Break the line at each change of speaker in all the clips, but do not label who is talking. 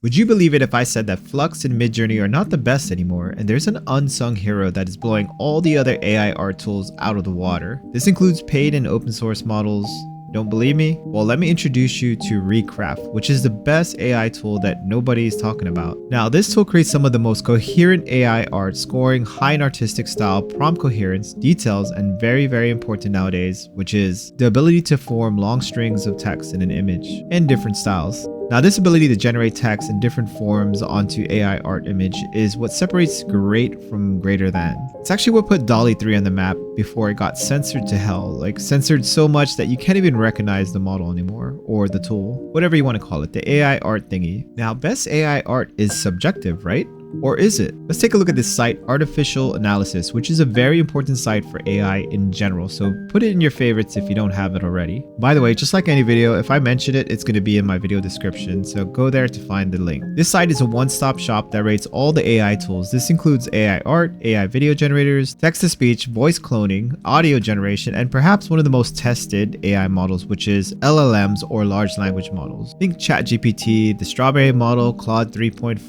Would you believe it if I said that Flux and MidJourney are not the best anymore, and there's an unsung hero that is blowing all the other AI art tools out of the water? This includes paid and open source models. Don't believe me? Well, let me introduce you to Recraft, which is the best AI tool that nobody is talking about. Now, this tool creates some of the most coherent AI art, scoring high in artistic style, prompt coherence, details, and very important nowadays, which is the ability to form long strings of text in an image in different styles. Now, this ability to generate text in different forms onto AI art image is what separates great from greater than. It's actually what put DALL-E 3 on the map before it got censored to hell, like censored so much that you can't even recognize the model anymore, or the tool, whatever you want to call it, the AI art thingy. Now, best AI art is subjective, right? Or is it? Let's take a look at this site, Artificial Analysis, which is a very important site for AI in general. So put it in your favorites if you don't have it already. By the way, just like any video, if I mention it, it's going to be in my video description. So go there to find the link. This site is a one-stop shop that rates all the AI tools. This includes AI art, AI video generators, text-to-speech, voice cloning, audio generation, and perhaps one of the most tested AI models, which is LLMs or large language models. Think ChatGPT, the Strawberry model, Claude 3.5,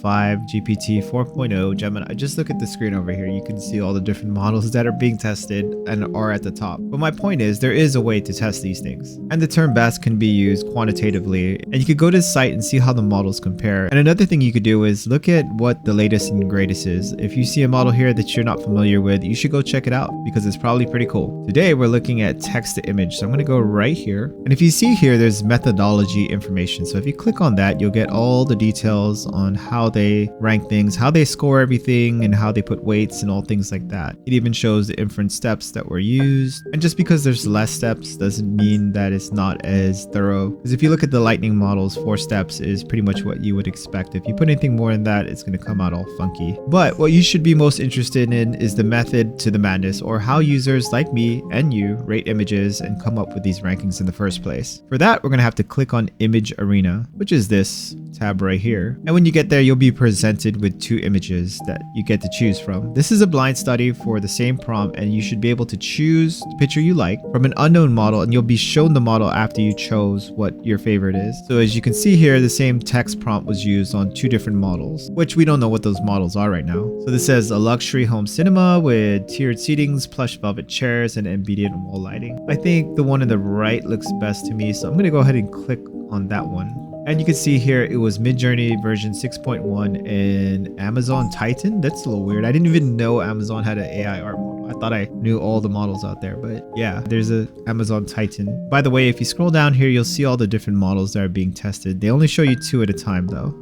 GPT 4.0, Gemini. Just look at the screen over here. You can see all the different models that are being tested and are at the top. But my point is, there is a way to test these things. And the term best can be used quantitatively. And you could go to the site and see how the models compare. And another thing you could do is look at what the latest and greatest is. If you see a model here that you're not familiar with, you should go check it out because it's probably pretty cool. Today, we're looking at text to image. So I'm going to go right here. And if you see here, there's methodology information. So if you click on that, you'll get all the details on how they rank things, how they score everything, and how they put weights and all things like that. It even shows the inference steps that were used. And just because there's less steps doesn't mean that it's not as thorough. Because if you look at the lightning models, 4 steps is pretty much what you would expect. If you put anything more than that, it's going to come out all funky. But what you should be most interested in is the method to the madness, or how users like me and you rate images and come up with these rankings in the first place. For that, we're going to have to click on Image Arena, which is this tab right here. And when you get there, you'll be presented with 2 images that you get to choose from. This is a blind study for the same prompt, and you should be able to choose the picture you like from an unknown model, and you'll be shown the model after you chose what your favorite is. So as you can see here, the same text prompt was used on 2 different models, which we don't know what those models are right now. So this says a luxury home cinema with tiered seatings, plush velvet chairs, and ambient wall lighting. I think the one on the right looks best to me, so I'm going to go ahead and click on that one. And you can see here it was MidJourney version 6.1 and Amazon Titan. That's a little weird. I didn't even know Amazon had an AI art model. I thought I knew all the models out there, but yeah, there's a Amazon Titan. By the way, if you scroll down here, you'll see all the different models that are being tested. They only show you 2 at a time though.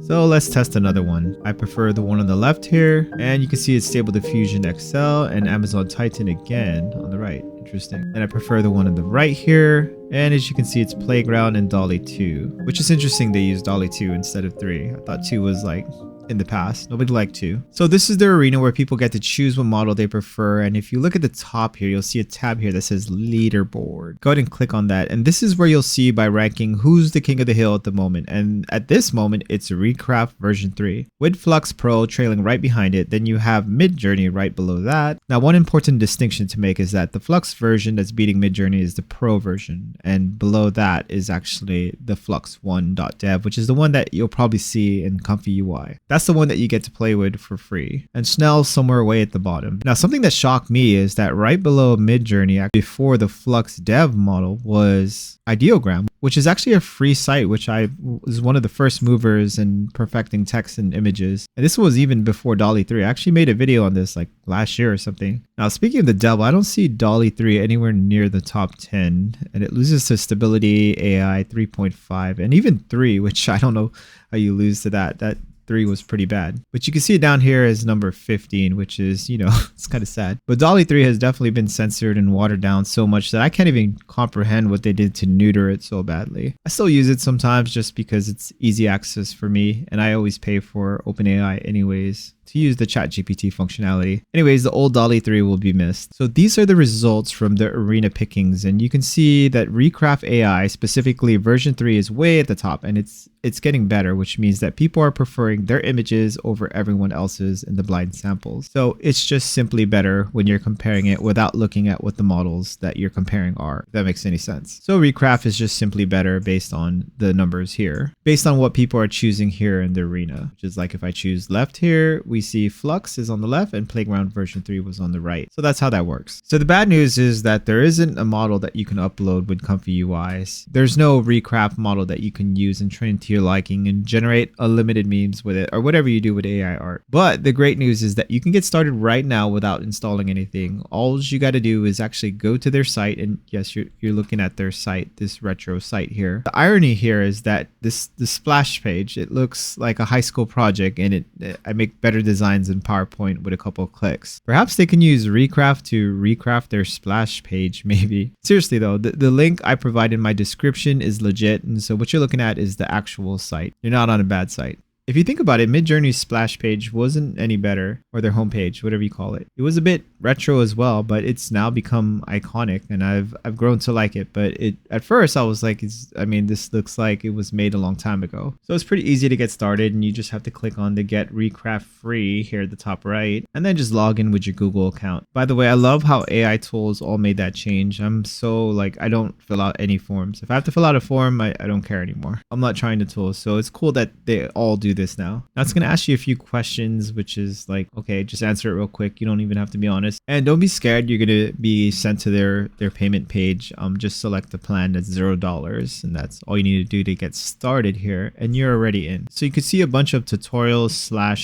So let's test another one. I prefer the one on the left here, and you can see it's Stable Diffusion XL and Amazon Titan again on the right. Interesting. And I prefer the one on the right here. And as you can see, it's Playground and DALL-E 2, which is interesting they use DALL-E 2 instead of 3. I thought 2 was like in the past. Nobody liked 2. So this is the arena where people get to choose what model they prefer. And if you look at the top here, you'll see a tab here that says leaderboard. Go ahead and click on that. And this is where you'll see by ranking who's the king of the hill at the moment. And at this moment, it's Recraft version 3 with Flux Pro trailing right behind it. Then you have MidJourney right below that. Now, one important distinction to make is that the Flux version that's beating MidJourney is the Pro version. And below that is actually the Flux1.dev, which is the one that you'll probably see in Comfy UI. That's the one that you get to play with for free. And Snell's somewhere way at the bottom. Now, something that shocked me is that right below MidJourney, before the Flux dev model, was Ideogram, which is actually a free site, which I was one of the first movers in perfecting text and images. And this was even before DALL-E 3. I actually made a video on this like last year or something. Now, speaking of the devil, I don't see DALL-E 3 anywhere near the top 10, and it loses to Stability AI 3.5 and even 3, which I don't know how you lose to that. That 3 was pretty bad. But you can see it down here as number 15, which is, you know, it's kind of sad. But DALL-E 3 has definitely been censored and watered down so much that I can't even comprehend what they did to neuter it so badly. I still use it sometimes just because it's easy access for me, and I always pay for OpenAI anyways to use the ChatGPT functionality. Anyways, the old DALL-E 3 will be missed. So these are the results from the arena pickings, and you can see that Recraft AI, specifically version 3, is way at the top, and it's it's getting better, which means that people are preferring their images over everyone else's in the blind samples. So it's just simply better when you're comparing it without looking at what the models that you're comparing are, if that makes any sense. So Recraft is just simply better based on the numbers here, based on what people are choosing here in the arena, which is like if I choose left here, we see Flux is on the left and Playground version 3 was on the right. So that's how that works. So the bad news is that there isn't a model that you can upload with comfy UIs. There's no Recraft model that you can use and train to your liking and generate unlimited memes with it or whatever you do with AI art. But the great news is that you can get started right now without installing anything. All you got to do is actually go to their site, and yes, you're looking at their site, this retro site here. The irony here is that the splash page, it looks like a high school project, and I make better designs in PowerPoint with a couple of clicks. Perhaps they can use Recraft to recraft their splash page, maybe. Seriously though, the link I provide in my description is legit, and so what you're looking at is the actual site. You're not on a bad site. If you think about it, MidJourney's splash page wasn't any better, or their homepage, whatever you call it. It was a bit retro as well, but it's now become iconic, and I've grown to like it. But at first I was like, this looks like it was made a long time ago. So it's pretty easy to get started, and you just have to click on the Get Recraft Free here at the top right, and then just log in with your Google account. By the way, I love how AI tools all made that change. I'm so like, I don't fill out any forms. If I have to fill out a form, I don't care anymore. I'm not trying the tools, so it's cool that they all do this now. Now it's going to ask you a few questions, which is like, okay, just answer it real quick. You don't even have to be honest. And don't be scared. You're going to be sent to their payment page. Just select the plan that's $0, and that's all you need to do to get started here, and you're already in. So you can see a bunch of tutorials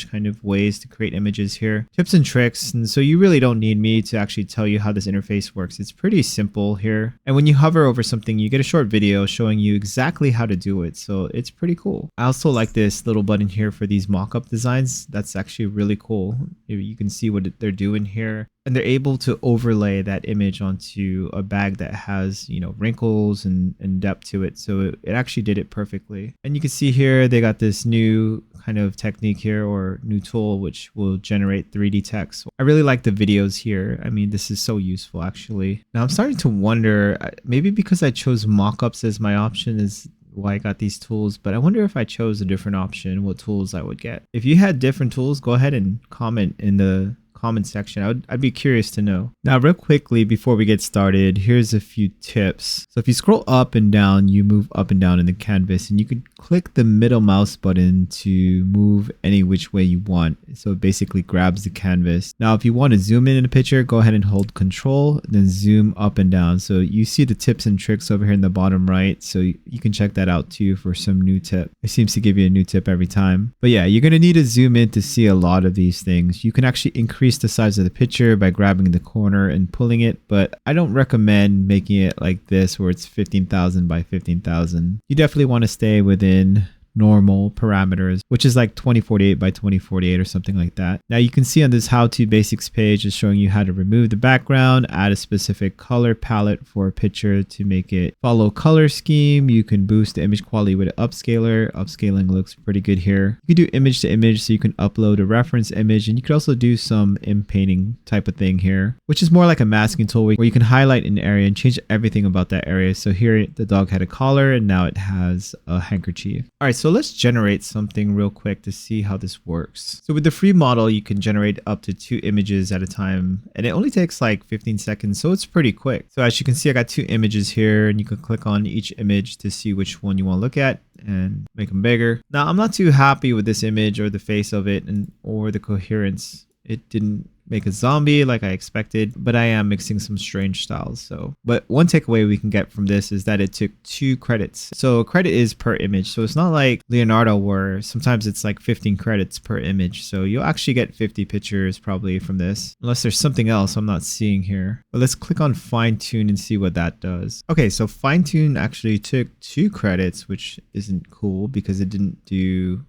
/ kind of ways to create images here, tips and tricks. And so you really don't need me to actually tell you how this interface works. It's pretty simple here. And when you hover over something, you get a short video showing you exactly how to do it. So it's pretty cool. I also like this little button here for these mock-up designs. That's actually really cool. You can see what they're doing here, and they're able to overlay that image onto a bag that has, wrinkles and depth to it. So it actually did it perfectly. And you can see here they got this new kind of technique here, or new tool, which will generate 3D text. I really like the videos here. I mean, this is so useful actually. Now I'm starting to wonder, maybe because I chose mock-ups as my option is why I got these tools, but I wonder if I chose a different option, what tools I would get. If you had different tools, go ahead and comment in the comment section. I'd be curious to know. Now, real quickly before we get started, here's a few tips. So if you scroll up and down, you move up and down in the canvas, and you could click the middle mouse button to move any which way you want. So it basically grabs the canvas. Now, if you want to zoom in a picture, go ahead and hold Control, then zoom up and down. So you see the tips and tricks over here in the bottom right. So you can check that out too for some new tip. It seems to give you a new tip every time. But yeah, you're going to need to zoom in to see a lot of these things. You can actually increase the size of the picture by grabbing the corner and pulling it, but I don't recommend making it like this where it's 15,000 by 15,000. You definitely want to stay within normal parameters, which is like 2048 by 2048 or something like that. Now you can see on this how-to basics page is showing you how to remove the background, add a specific color palette for a picture to make it follow color scheme. You can boost the image quality with an upscaler. Upscaling looks pretty good here. You can do image to image, so you can upload a reference image, and you could also do some painting type of thing here, which is more like a masking tool where you can highlight an area and change everything about that area. So here the dog had a collar, and now it has a handkerchief. All right, so let's generate something real quick to see how this works. So with the free model, you can generate up to 2 images at a time, and it only takes like 15 seconds, so it's pretty quick. So as you can see, I got 2 images here, and you can click on each image to see which one you want to look at and make them bigger. Now, I'm not too happy with this image or the face of it or the coherence. It didn't make a zombie like I expected, but I am mixing some strange styles. But one takeaway we can get from this is that it took 2 credits. So a credit is per image. So it's not like Leonardo where sometimes it's like 15 credits per image. So you'll actually get 50 pictures probably from this, unless there's something else I'm not seeing here. But let's click on fine tune and see what that does. Okay, so fine tune actually took 2 credits, which isn't cool because it didn't do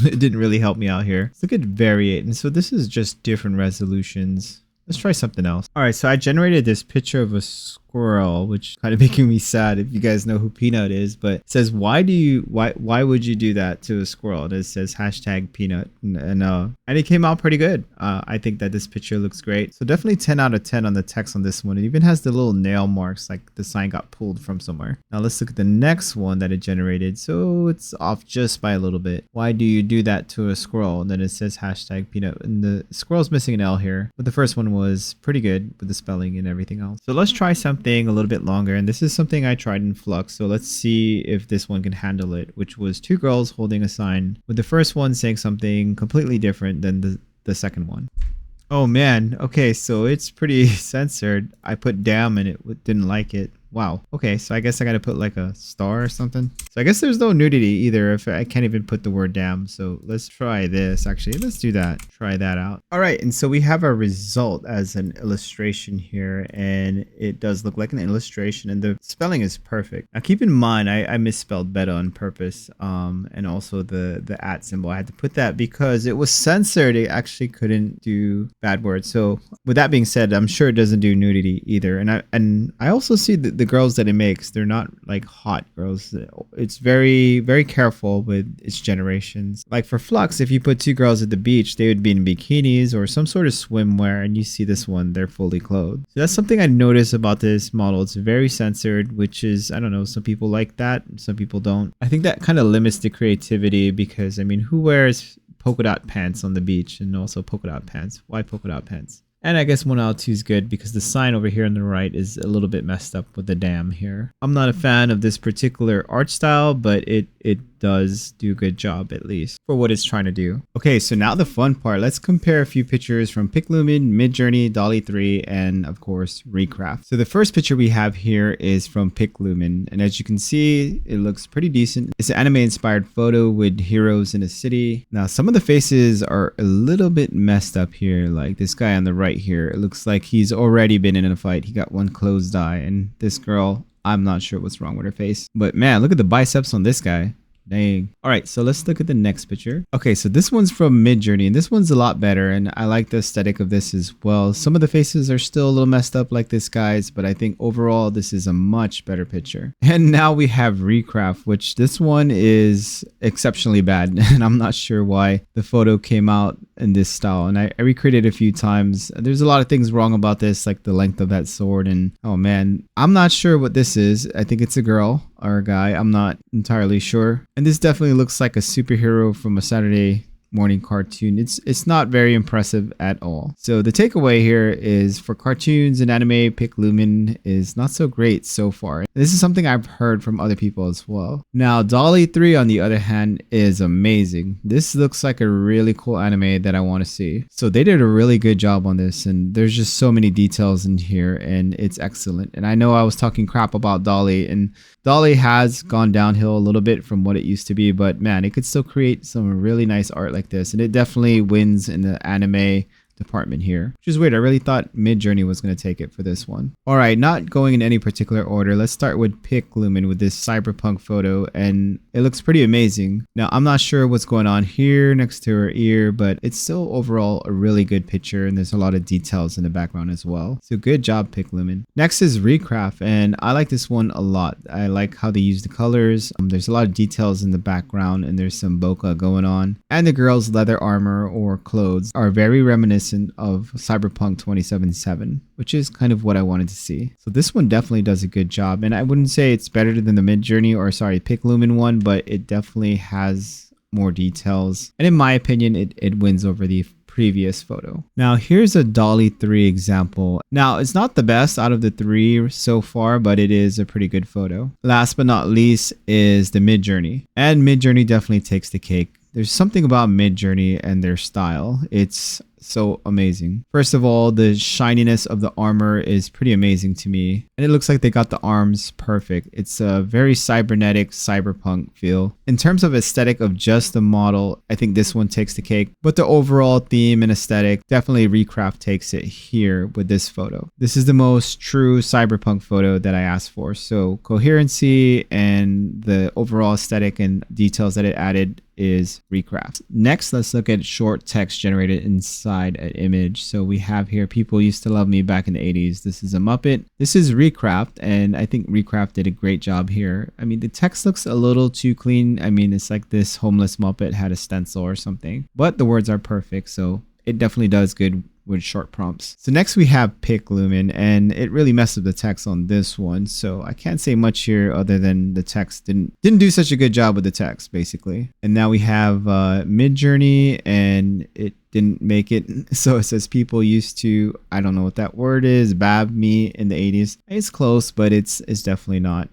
it didn't really help me out here. Let's look at variate. And so this is just different resolutions. Let's try something else. All right, so I generated this picture of a squirrel squirrel, which kind of making me sad if you guys know who Peanut is. But it says, why would you do that to a squirrel? And it says hashtag Peanut, and it came out pretty good. I think that this picture looks great. So definitely 10 out of 10 on the text on this one. It even has the little nail marks, like the sign got pulled from somewhere. Now let's look at the next one that it generated. So it's off just by a little bit. Why do you do that to a squirrel? And then it says hashtag Peanut, and the squirrel's missing an L here, but the first one was pretty good with the spelling and everything else. So let's try something a little bit longer, and this is something I tried in Flux. So let's see if this one can handle it, which was two girls holding a sign, with the first one saying something completely different than the second one. Oh man, okay, so it's pretty censored. I put damn and it didn't like it. Wow. Okay, so I guess I gotta put like a star or something. So I guess there's no nudity either if I can't even put the word damn. So let's try this. Actually, let's do that. Try that out. All right, and so we have our result as an illustration here, and it does look like an illustration, and the spelling is perfect. Now keep in mind, I misspelled beta on purpose, and also the at symbol. I had to put that because it was censored. It actually couldn't do bad words. So with that being said, I'm sure it doesn't do nudity either. And I also see that the girls that it makes, they're not like hot girls. It's very, very careful with its generations. Like for Flux, if you put two girls at the beach, they would be in bikinis or some sort of swimwear, and you see this one, they're fully clothed. So that's something I noticed about this model. It's very censored, which is, I don't know, some people like that, some people don't. I think that kind of limits the creativity because, I mean, who wears polka dot pants on the beach? And also polka dot pants. Why polka dot pants? And I guess 1 out of 2 is good because the sign over here on the right is a little bit messed up with the dam here. I'm not a fan of this particular art style, but it does do a good job, at least for what it's trying to do. Okay, so now the fun part. Let's compare a few pictures from PicLumen, MidJourney, DALL-E 3, and of course Recraft. So the first picture we have here is from PicLumen, and as you can see, it looks pretty decent. It's an anime inspired photo with heroes in a city. Now some of the faces are a little bit messed up here, like this guy on the right here. It looks like he's already been in a fight. He got one closed eye, and this girl, I'm not sure what's wrong with her face, but man, look at the biceps on this guy. Dang. All right, so let's look at the next picture. Okay, so this one's from MidJourney, and this one's a lot better, and I like the aesthetic of this as well. Some of the faces are still a little messed up like this guy's, but I think overall this is a much better picture. And now we have Recraft, which this one is exceptionally bad, and I'm not sure why the photo came out in this style. And I recreated it a few times. There's a lot of things wrong about this, like the length of that sword, and oh man, I'm not sure what this is. I think it's a girl or a guy. I'm not entirely sure. And this definitely looks like a superhero from a Saturday morning cartoon. It's not very impressive at all. So the takeaway here is for cartoons and anime, PicLumen is not so great so far. This is something I've heard from other people as well. Now DALL-E 3 on the other hand is amazing. This looks like a really cool anime that I want to see. So they did a really good job on this, and there's just so many details in here, and it's excellent. And I know I was talking crap about DALL-E, and DALL-E has gone downhill a little bit from what it used to be, but man, it could still create some really nice art like this, and it definitely wins in the anime department here, which is weird. I really thought MidJourney was going to take it for this one. All right, not going in any particular order, let's start with PicLumen with this cyberpunk photo, and it looks pretty amazing. Now I'm not sure what's going on here next to her ear, but it's still overall a really good picture, and there's a lot of details in the background as well. So good job, PicLumen. Next is Recraft, and I like this one a lot. I like how they use the colors. There's a lot of details in the background, and there's some bokeh going on, and the girl's leather armor or clothes are very reminiscent of Cyberpunk 2077, which is kind of what I wanted to see. So this one definitely does a good job, and I wouldn't say it's better than the MidJourney or PicLumen one, but it definitely has more details, and in my opinion it wins over the previous photo. Now here's a DALL-E 3 example. Now it's not the best out of the 3 so far, but it is a pretty good photo. Last but not least is the MidJourney, and MidJourney definitely takes the cake. There's something about MidJourney and their style. It's so amazing. First of all, the shininess of the armor is pretty amazing to me, and it looks like they got the arms perfect. It's a very cybernetic cyberpunk feel. In terms of aesthetic of just the model, I think this one takes the cake, but the overall theme and aesthetic, definitely Recraft takes it here with this photo. This is the most true cyberpunk photo that I asked for. So coherency and the overall aesthetic and details that it added is Recraft. Next, let's look at short text generated inside an image. So we have here, people used to love me back in the 80s. This is a Muppet. This is Recraft, and I think Recraft did a great job here. I mean, the text looks a little too clean. I mean, it's like this homeless Muppet had a stencil or something, but the words are perfect. So it definitely does good with short prompts. So next we have PicLumen, and it really messed up the text on this one. So I can't say much here other than the text didn't do such a good job with the text basically. And now we have MidJourney, and it didn't make it. So it says people used to, I don't know what that word is, bab me in the 80s. It's close, but it's definitely not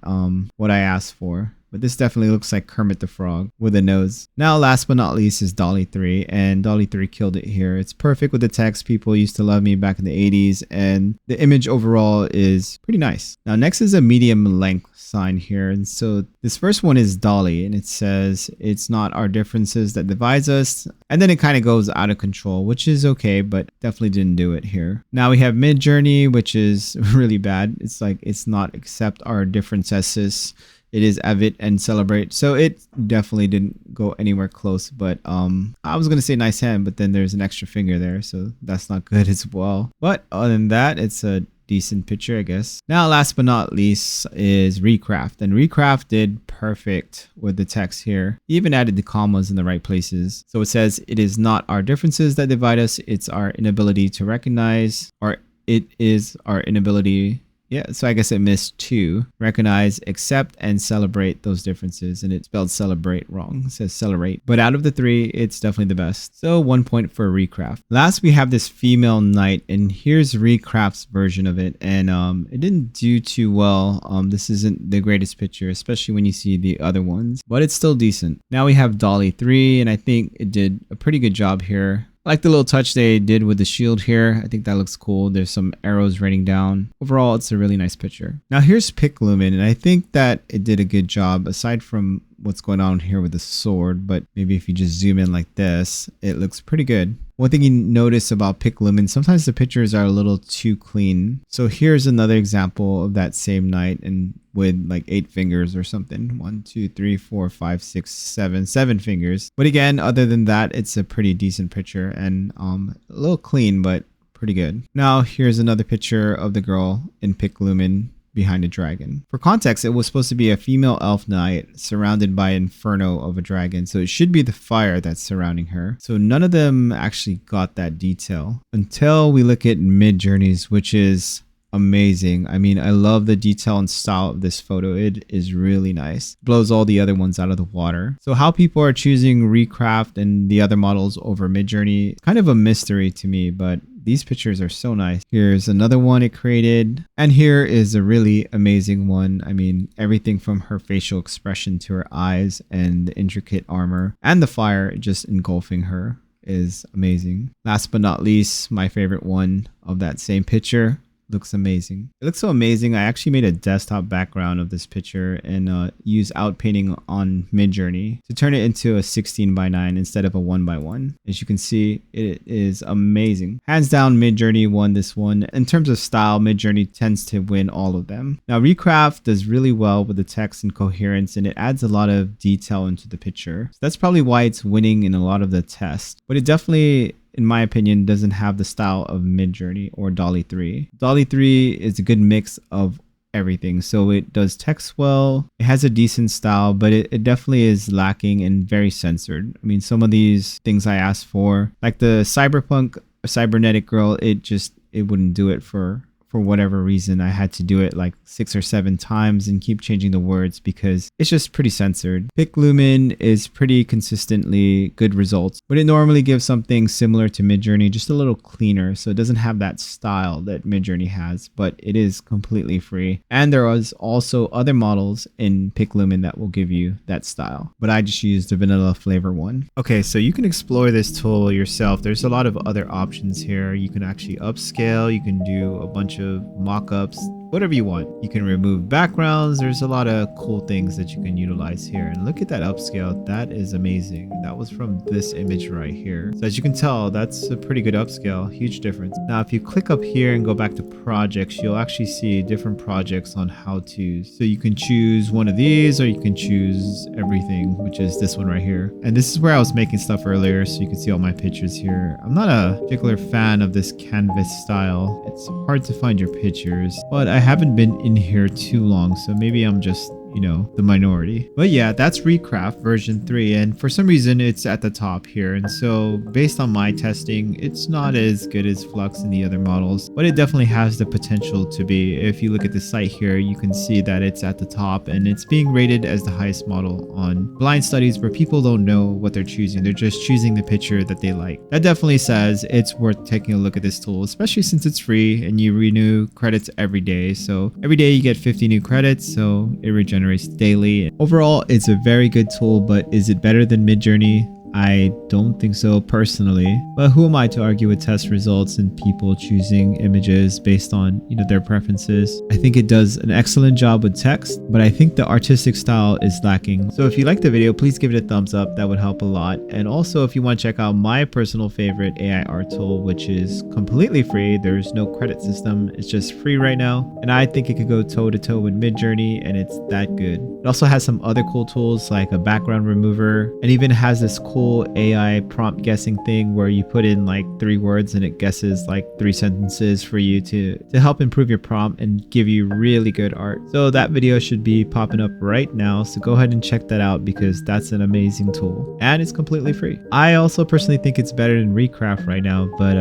what I asked for. But this definitely looks like Kermit the Frog with a nose. Now, last but not least is Dolly 3, and Dolly 3 killed it here. It's perfect with the text. People used to love me back in the 80s, and the image overall is pretty nice. Now, next is a medium length sign here. And so this first one is Dolly, and it says, it's not our differences that divides us. And then it kind of goes out of control, which is okay, but definitely didn't do it here. Now we have MidJourney, which is really bad. It's like, it's not accept our differences. It is avid and celebrate. So it definitely didn't go anywhere close, but I was going to say nice hand, but then there's an extra finger there. So that's not good as well. But other than that, it's a decent picture, I guess. Now, last but not least is Recraft, and Recraft did perfect with the text here. He even added the commas in the right places. So it says, it is not our differences that divide us. It's our inability to recognize, or it is our inability. Yeah, so I guess it missed 2. Recognize, accept, and celebrate those differences. And it spelled celebrate wrong. It says celebrate. But out of the 3, it's definitely the best. So 1 point for Recraft. Last, we have this female knight. And here's Recraft's version of it. And it didn't do too well. This isn't the greatest picture, especially when you see the other ones. But it's still decent. Now we have Dolly 3. And I think it did a pretty good job here. I like the little touch they did with the shield here. I think that looks cool. There's some arrows raining down. Overall, it's a really nice picture. Now here's PicLumen, and I think that it did a good job aside from what's going on here with the sword, but maybe if you just zoom in like this, it looks pretty good. One thing you notice about PicLumen, sometimes the pictures are a little too clean. So here's another example of that same knight, and with like 8 fingers or something. 1, 2, 3, 4, 5, 6, 7 fingers. But again, other than that, it's a pretty decent picture, and a little clean, but pretty good. Now here's another picture of the girl in PicLumen behind a dragon. For context, it was supposed to be a female elf knight surrounded by inferno of a dragon, so it should be the fire that's surrounding her. So none of them actually got that detail until we look at MidJourney's, which is amazing. I mean, I love the detail and style of this photo. It is really nice. Blows all the other ones out of the water. So how people are choosing Recraft and the other models over MidJourney, kind of a mystery to me, but these pictures are so nice. Here's another one it created. And here is a really amazing one. I mean, everything from her facial expression to her eyes and the intricate armor and the fire just engulfing her is amazing. Last but not least, my favorite one of that same picture. Looks amazing. It looks so amazing. I actually made a desktop background of this picture and used outpainting on MidJourney to turn it into a 16:9 instead of a 1:1. As you can see, it is amazing. Hands down, MidJourney won this one. In terms of style, MidJourney tends to win all of them. Now, Recraft does really well with the text and coherence, and it adds a lot of detail into the picture. So that's probably why it's winning in a lot of the tests. But it definitely, in my opinion, doesn't have the style of MidJourney or Dolly 3. Dolly 3 is a good mix of everything. So it does text well, it has a decent style, but it definitely is lacking and very censored. I mean, some of these things I asked for, like the cyberpunk cybernetic girl, it wouldn't do it for whatever reason. I had to do it like 6 or 7 times and keep changing the words because it's just pretty censored. PicLumen is pretty consistently good results, but it normally gives something similar to MidJourney, just a little cleaner. So it doesn't have that style that MidJourney has, but it is completely free. And there was also other models in PicLumen that will give you that style, but I just used the vanilla flavor one. Okay, so you can explore this tool yourself. There's a lot of other options here. You can actually upscale, you can do a bunch of mock-ups. whatever you want. You can remove backgrounds. There's a lot of cool things that you can utilize here. And look at that upscale. That is amazing. That was from this image right here. So as you can tell, that's a pretty good upscale. Huge difference. Now, if you click up here and go back to projects, you'll actually see different projects on how to. So you can choose one of these, or you can choose everything, which is this one right here. And this is where I was making stuff earlier, so you can see all my pictures here. I'm not a particular fan of this canvas style. It's hard to find your pictures, but I haven't been in here too long, so maybe I'm just, you know, the minority. But yeah, that's Recraft version 3, and for some reason it's at the top here. And so based on my testing, it's not as good as Flux and the other models, but it definitely has the potential to be. If you look at the site here, you can see that it's at the top, and it's being rated as the highest model on blind studies where people don't know what they're choosing. They're just choosing the picture that they like. That definitely says it's worth taking a look at this tool, especially since it's free and you renew credits every day. So every day you get 50 new credits, so it regenerates daily. Overall, it's a very good tool, but is it better than MidJourney? I don't think so personally, but who am I to argue with test results and people choosing images based on, you know, their preferences? I think it does an excellent job with text, but I think the artistic style is lacking. So if you like the video, please give it a thumbs up. That would help a lot. And also, if you want to check out my personal favorite AI art tool, which is completely free, there's no credit system, it's just free right now, and I think it could go toe to toe with MidJourney, and it's that good. It also has some other cool tools like a background remover, and even has this cool AI prompt guessing thing where you put in like 3 words and it guesses like 3 sentences for you to help improve your prompt and give you really good art. So that video should be popping up right now, so go ahead and check that out because that's an amazing tool and it's completely free. I also personally think it's better than Recraft right now, but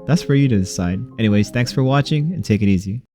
that's for you to decide. Anyways, thanks for watching and take it easy.